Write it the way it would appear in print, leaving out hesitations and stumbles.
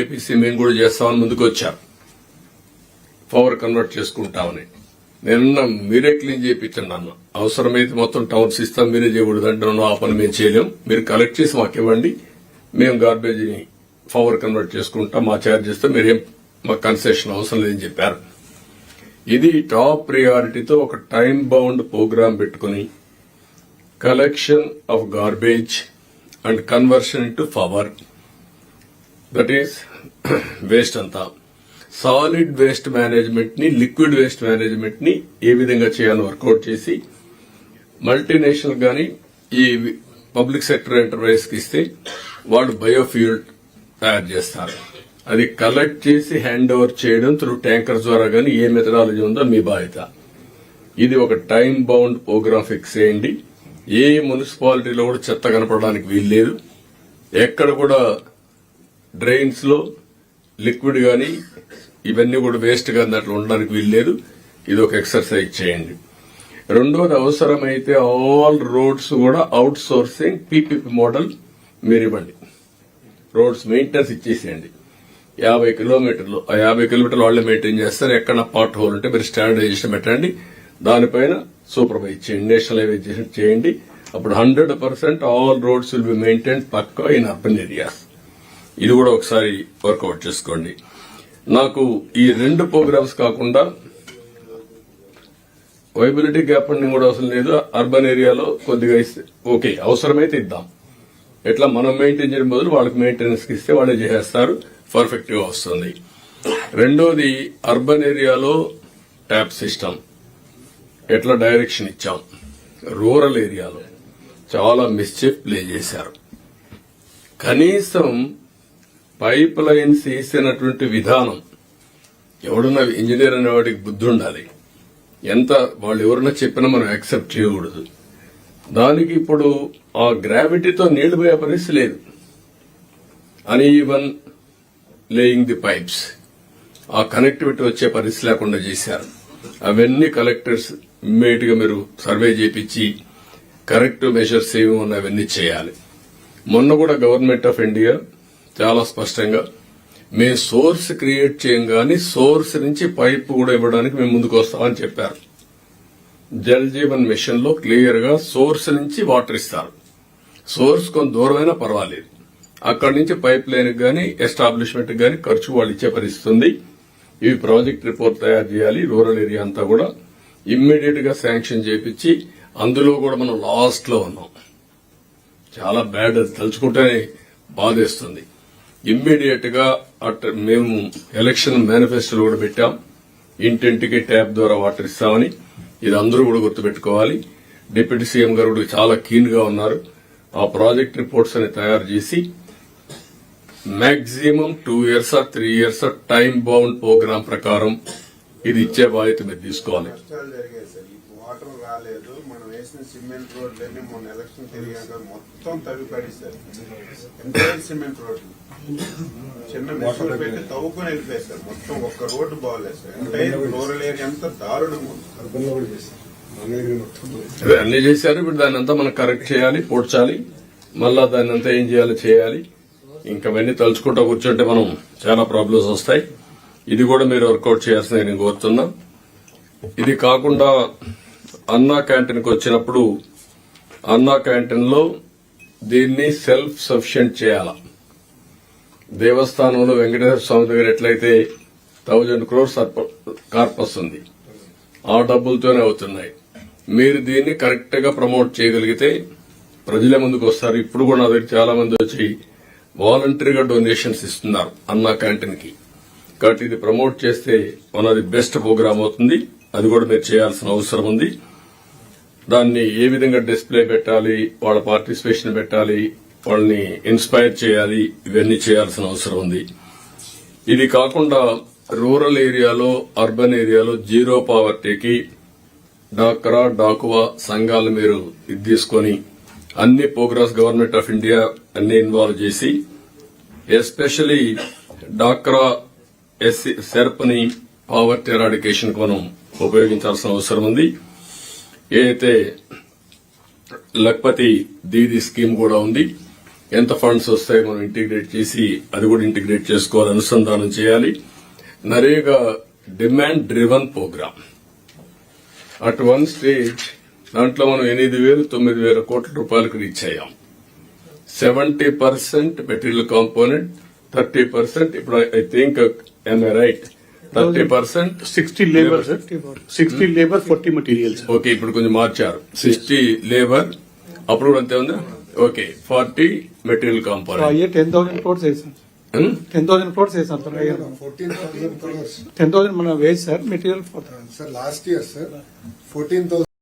APC మేము కూడా చేస్తామని ముందుకు వచ్చారు. పవర్ కన్వర్ట్ చేసుకుంటామని నేనున్న మీరే క్లీన్ చేయించండి అన్న. అవసరమైతే మొత్తం టౌన్స్ ఇస్తాం, మీరే చేయకూడదు అంటే ఆ పని మేము చేయలేం. మీరు కలెక్ట్ చేసి మాకు ఇవ్వండి, మేము గార్బేజ్ని పవర్ కన్వర్ట్ చేసుకుంటాం, మా ఛార్జెస్తో మీరేం మాకు కన్సెషన్ అవసరం లేదని చెప్పారు. ఇది టాప్ ప్రియారిటీతో ఒక టైం బౌండ్ ప్రోగ్రాం పెట్టుకుని collection of garbage and conversion into power, that is waste అంతా. సాలిడ్ వేస్ట్ మేనేజ్మెంట్ ని, లిక్విడ్ వేస్ట్ మేనేజ్మెంట్ ని ఏ విధంగా చేయాలో వర్కౌట్ చేసి మల్టీనేషనల్ గాని ఈ పబ్లిక్ సెక్టర్ ఎంటర్ప్రైజ్ కి ఇస్తే వాళ్ళు బయోఫ్యూల్ తయారు చేస్తారు. అది కలెక్ట్ చేసి హ్యాండ్ ఓవర్ చేయడం త్రూ ట్యాంకర్స్ ద్వారా గానీ ఏ మెథడాలజీ ఉందో మీ బాధ్యత. ఇది ఒక టైం బౌండ్ ప్రోగ్రాం ఫిక్స్ చేయండి. ఏ మున్సిపాలిటీలో కూడా చెత్త కనపడడానికి వీల్లేదు. ఎక్కడ కూడా డ్రైన్స్ లో లిక్విడ్ గానీ ఇవన్నీ కూడా వేస్ట్ గానీ అట్లా ఉండడానికి వీల్లేదు. ఇది ఒక ఎక్సర్సైజ్ చేయండి. రెండోది, అవసరమైతే ఆల్ రోడ్స్ కూడా అవుట్ సోర్సింగ్ పీపీపీ మోడల్ మీరు ఇవ్వండి. రోడ్స్ మెయింటెనెన్స్ ఇచ్చేసేయండి. 50 కిలోమీటర్లు, ఆ 50 కిలోమీటర్లు వాళ్లే మెయింటైన్ చేస్తారు. ఎక్కడ పార్ట్ హోల్ ఉంటే మీరు స్టాండర్డైజేషన్ పెట్టండి, దానిపైన సూపర్వైజ్ చేయండి, నేషనలైజేషన్ చేయండి. అప్పుడు 100% all roads will be maintain పక్కా ఇన్ అర్బన్ ఏరియాస్. ఇది కూడా ఒకసారి వర్కౌట్ చేసుకోండి. నాకు ఈ 2 ప్రోగ్రామ్స్ కాకుండా వైబిలిటీ గ్యాప్ ఫండింగ్ కూడా అవసరం లేదు. అర్బన్ ఏరియాలో కొద్దిగా ఇస్తే ఓకే, అవసరమైతే ఇద్దాం. ఎట్లా మనం మెయింటైన్ చేయడం బదులు వాళ్ళకి మెయింటెనెన్స్ కి ఇస్తే వాళ్ళే చేసేస్తారు, పర్ఫెక్ట్ గా వస్తుంది. రెండోది, అర్బన్ ఏరియాలో ట్యాప్ సిస్టమ్ ఎట్లా డైరెక్షన్ ఇచ్చాం. రూరల్ ఏరియాలో చాలా మిస్చిఫ్ ప్లే చేశారు. కనీసం పైప్ లైన్స్ వేసినటువంటి విధానం, ఎవడన్నా ఇంజనీర్ అనే వాడికి బుద్ధి ఉండాలి. ఎంత వాళ్ళు ఎవరన్నా చెప్పినా మనం యాక్సెప్ట్ చేయకూడదు. దానికి ఇప్పుడు ఆ గ్రావిటీతో నీళ్లు పోయే పరిస్థితి లేదు. అన్ఈవన్ లేయింగ్ ది పైప్స్, ఆ కనెక్టివిటీ వచ్చే పరిస్థితి లేకుండా చేశారు. అవన్నీ కలెక్టర్స్ ఇమ్మీడియట్ గా మీరు సర్వే చేయించి కరెక్టివ్ మెజర్స్ ఏమి ఉన్నాయి అవన్నీ చేయాలి. మొన్న కూడా గవర్నమెంట్ ఆఫ్ ఇండియా చాలా స్పష్టంగా మేము సోర్స్ క్రియేట్ చేయం గానీ సోర్స్ నుంచి పైప్ కూడా ఇవ్వడానికి మేము ముందుకు వస్తామని చెప్పారు. జల్ జీవన్ మిషన్ లో క్లియర్ గా సోర్స్ నుంచి వాటర్ ఇస్తారు. సోర్స్ కొంత దూరమైనా పర్వాలేదు, అక్కడి నుంచి పైప్ లైన్ గానీ ఎస్టాబ్లిష్మెంట్ గానీ ఖర్చు వాళ్ళు ఇచ్చే పరిస్థితి ఉంది. ఇవి ప్రాజెక్ట్ రిపోర్ట్ తయారు చేయాలి. రూరల్ ఏరియా అంతా కూడా ఇమ్మీడియట్ గా శాంక్షన్ చేపించి, అందులో కూడా మనం లాస్ట్ లో ఉన్నాం. చాలా బ్యాడ్, అది తలుచుకుంటేనే బాధేస్తుంది. ఇమ్మీడియట్ గా మేము ఎలక్షన్ మేనిఫెస్టోలో కూడా పెట్టాం, ఇంటింటికి ట్యాప్ ద్వారా వాటర్ ఇస్తామని. ఇది అందరూ కూడా గుర్తుపెట్టుకోవాలి. డిప్యూటీ సీఎం గారు కూడా చాలా కీన్ గా ఉన్నారు. ఆ ప్రాజెక్ట్ రిపోర్ట్స్ అని తయారు చేసి maximum 2 years or 3 years time bound programme ప్రకారం ఇది ఇచ్చే బాధ్యత మీరు తీసుకోవాలి. వాటర్ రాలేదు, మనం వేసిన సిమెంట్ రోడ్లన్నీ మొన్న ఎలక్షన్ తిరిగాక మొత్తం తవ్వి పడేశారు. ఎంటైర్ సిమెంట్ రోడ్లు చిన్న మిషన్లు పెట్టి తవ్వుకుని వెళ్ళిపోయారు. మొత్తం ఒక్క రోడ్డు బాగోలేదు సార్. ఎంటైర్ రూరల్ ఏరియా అంతా దారుణంగా ఉంది. అన్ని చేశారు. ఇప్పుడు దాన్ని అంతా మనం కరెక్ట్ చేయాలి, పూడ్చాలి, మళ్ళా దాన్ని అంతా ఏం చేయాలి. ఇంకా అవన్నీ తలుచుకుంటూ కూర్చుంటే మనం చాలా ప్రాబ్లమ్స్ వస్తాయి. ఇది కూడా మీరు వర్కౌట్ చేయాల్సింది నేను కోరుతున్నా. ఇది కాకుండా అన్నా క్యాంటీన్కి వచ్చినప్పుడు అన్నా క్యాంటీన్ లో దీన్ని సెల్ఫ్ సఫిషియెంట్ చేయాల. దేవస్థానంలో వెంకటేశ్వర స్వామి దగ్గర ఎట్లయితే 1000 crores కార్పస్ ఉంది, ఆ డబ్బులతోనే అవుతున్నాయి. మీరు దీన్ని కరెక్ట్ గా ప్రమోట్ చేయగలిగితే ప్రజలే ముందుకు వస్తారు. ఇప్పుడు కూడా నా దగ్గర చాలా మంది వచ్చి వాలంటరీగా డొనేషన్స్ ఇస్తున్నారు అన్నా క్యాంటీన్ కి. కాబట్టి ఇది ప్రమోట్ చేస్తే one of the best programme అవుతుంది. అది కూడా మీరు చేయాల్సిన అవసరం ఉంది. దాన్ని ఏ విధంగా డిస్ప్లే పెట్టాలి, వాళ్ళ పార్టిసిపేషన్ పెట్టాలి, వాళ్ళని ఇన్స్పైర్ చేయాలి, ఇవన్నీ చేయాల్సిన అవసరం ఉంది. ఇది కాకుండా రూరల్ ఏరియాలో, అర్బన్ ఏరియాలో జీరో పావర్టీకి డాక్రా, డాకువా సంఘాలు మీరు ఇది తీసుకుని అన్ని ప్రోగ్రామ్స్ గవర్నమెంట్ ఆఫ్ ఇండియా అన్ని ఇన్వాల్వ్ చేసి, ఎస్పెషలీ డాక్రా సెర్ప్ని పావర్టీ ఎరాడికేషన్ కు మనం ఉపయోగించాల్సిన అవసరం ఉంది. ఏదైతే లక్పతి దీది స్కీమ్ కూడా ఉంది, ఎంత ఫండ్స్ వస్తాయి మనం ఇంటిగ్రేట్ చేసి అది కూడా ఇంటిగ్రేట్ చేసుకోవాలి, అనుసంధానం చేయాలి. NREGA demand driven programme at one stage దాంట్లో మనం 8,000-9,000 కోట్ల రూపాయలకు రీచ్ అయ్యాం. 70% మెటీరియల్ కాంపోనెంట్, 30% ఇప్పుడు I think right 30% 60 labor, sir. 60 labor, 40 materials. Okay, ఇప్పుడు కొంచెం మార్చారు. 60 లేబర్ అప్పుడు అంతే ఉందా? Okay, 40 material component. అయ్యే 10,000 crores వేసాం. 10,000 crores వేసాం సార్. 14,000 crores. 10,000 మన wage sir material. Sir, last year, sir, 14,000